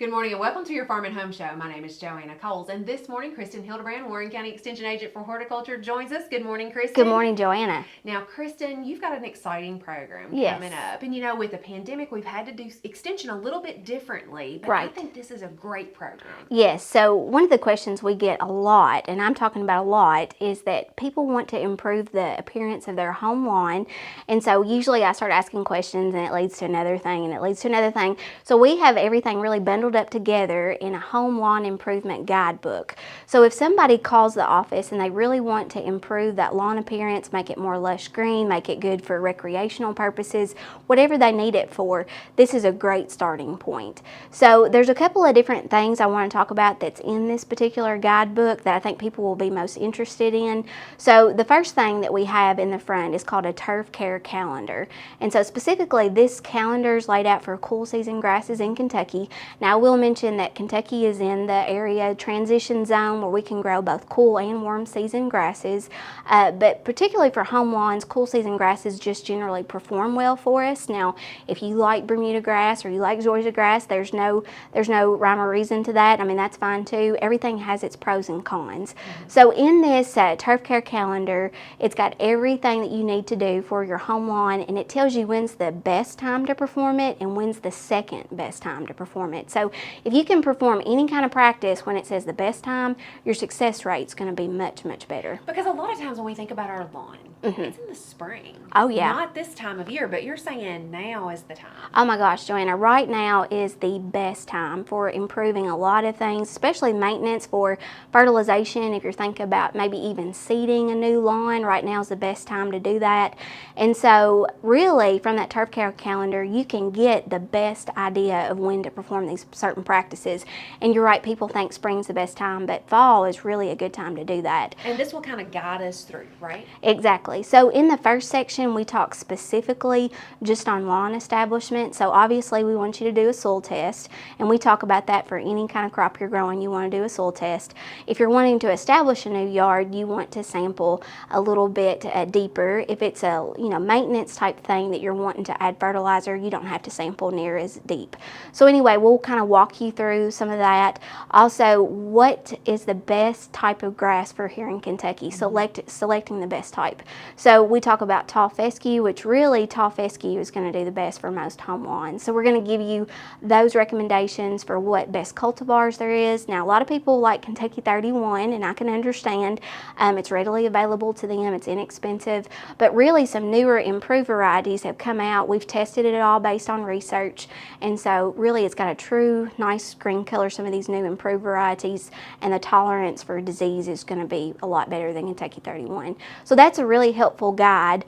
Good morning and welcome to your Farm and Home Show. My name is Joanna Coles, and this morning Kristin Hildabrand, Warren County Extension Agent for Horticulture, joins us. Good morning, Kristin. Good morning, Joanna. Now, Kristin, you've got an exciting program Yes. coming up, and with the pandemic, we've had to do extension a little bit differently, but Right. I think this is a great program. Yes, so one of the questions we get a lot, and I'm talking about a lot, is that people want to improve the appearance of their home lawn. And so usually I start asking questions and it leads to another thing and it leads to another thing. So we have everything really bundled up together in a Home Lawn Improvement Guidebook. So if somebody calls the office and they really want to improve that lawn appearance, make it more lush green, make it good for recreational purposes, whatever they need it for, this is a great starting point. So there's a couple of different things I want to talk about that's in this particular guidebook that I think people will be most interested in. So the first thing that we have in the front is called a turf care calendar. And so specifically this calendar is laid out for cool season grasses in Kentucky. Now I will mention that Kentucky is in the area transition zone where we can grow both cool and warm season grasses. But particularly for home lawns, cool season grasses just generally perform well for us. Now if you like Bermuda grass or you like Georgia grass, there's no rhyme or reason to that. I mean, that's fine too. Everything has its pros and cons. So in this turf care calendar, it's got everything that you need to do for your home lawn, and it tells you when's the best time to perform it and when's the second best time to perform it. So if you can perform any kind of practice when it says the best time, your success rate's going to be much, much better. Because a lot of times when we think about our lawn, it's in the spring. Oh, yeah. Not this time of year, but you're saying now is the time. Oh my gosh, Joanna, right now is the best time for improving a lot of things, especially maintenance for fertilization. If you're thinking about maybe even seeding a new lawn, right now is the best time to do that. And so really from that turf care calendar, you can get the best idea of when to perform these certain practices. And you're right, people think spring's the best time, but fall is really a good time to do that. And this will kind of guide us through, right? Exactly. So in the first section, we talk specifically just on lawn establishment. So obviously we want you to do a soil test, and we talk about that for any kind of crop you're growing. You want to do a soil test. If you're wanting to establish a new yard, you want to sample a little bit deeper. If it's a maintenance type thing that you're wanting to add fertilizer, you don't have to sample near as deep. So anyway, we'll kind of walk you through some of that. Also, what is the best type of grass for here in Kentucky? Selecting the best type. So we talk about tall fescue, which really tall fescue is going to do the best for most home lawns. So we're going to give you those recommendations for what best cultivars there is. Now a lot of people like Kentucky 31, and I can understand. It's readily available to them, it's inexpensive, but really some newer improved varieties have come out. We've tested it all based on research, and so really it's got a true nice green color, some of these new improved varieties, and the tolerance for disease is going to be a lot better than Kentucky 31. So that's a really helpful guide.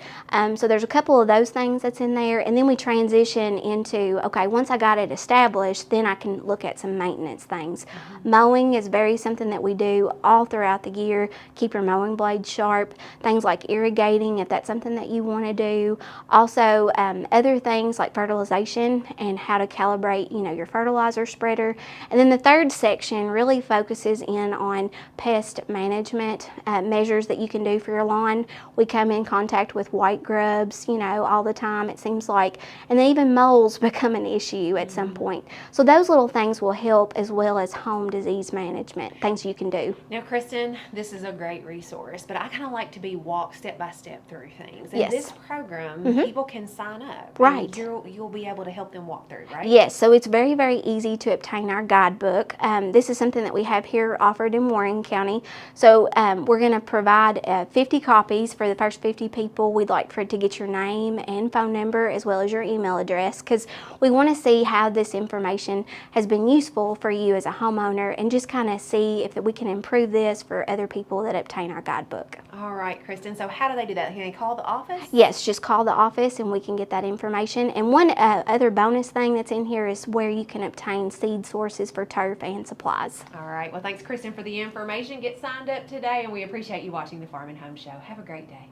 So there's a couple of those things that's in there, and then we transition into, okay, once I got it established, then I can look at some maintenance things. Mowing is something that we do all throughout the year. Keep your mowing blades sharp. Things like irrigating, if that's something that you want to do. Also, other things like fertilization and how to calibrate, your fertilizer spreader. And then the third section really focuses in on pest management measures that you can do for your lawn. We come in contact with white grubs, all the time, it seems like, and then even moles become an issue at some point. So those little things will help, as well as home disease management, things you can do. Now, Kristin, this is a great resource, but I kind of like to be walked step by step through things. And Yes. this program, people can sign up. Right. And you'll be able to help them walk through, right? Yes, so it's very, very easy to obtain our guidebook. This is something that we have here offered in Warren County. So we're going to provide 50 copies for the first 50 people. We'd like for it to get your name and phone number as well as your email address, because we want to see how this information has been useful for you as a homeowner, and just kind of see if we can improve this for other people that obtain our guidebook. All right, Kristin. So how do they do that? Can they call the office? Yes, just call the office and we can get that information. And one other bonus thing that's in here is where you can obtain seed sources for turf and supplies. All right. Well, thanks, Kristin, for the information. Get signed up today, and we appreciate you watching the Farm and Home Show. Have a great day.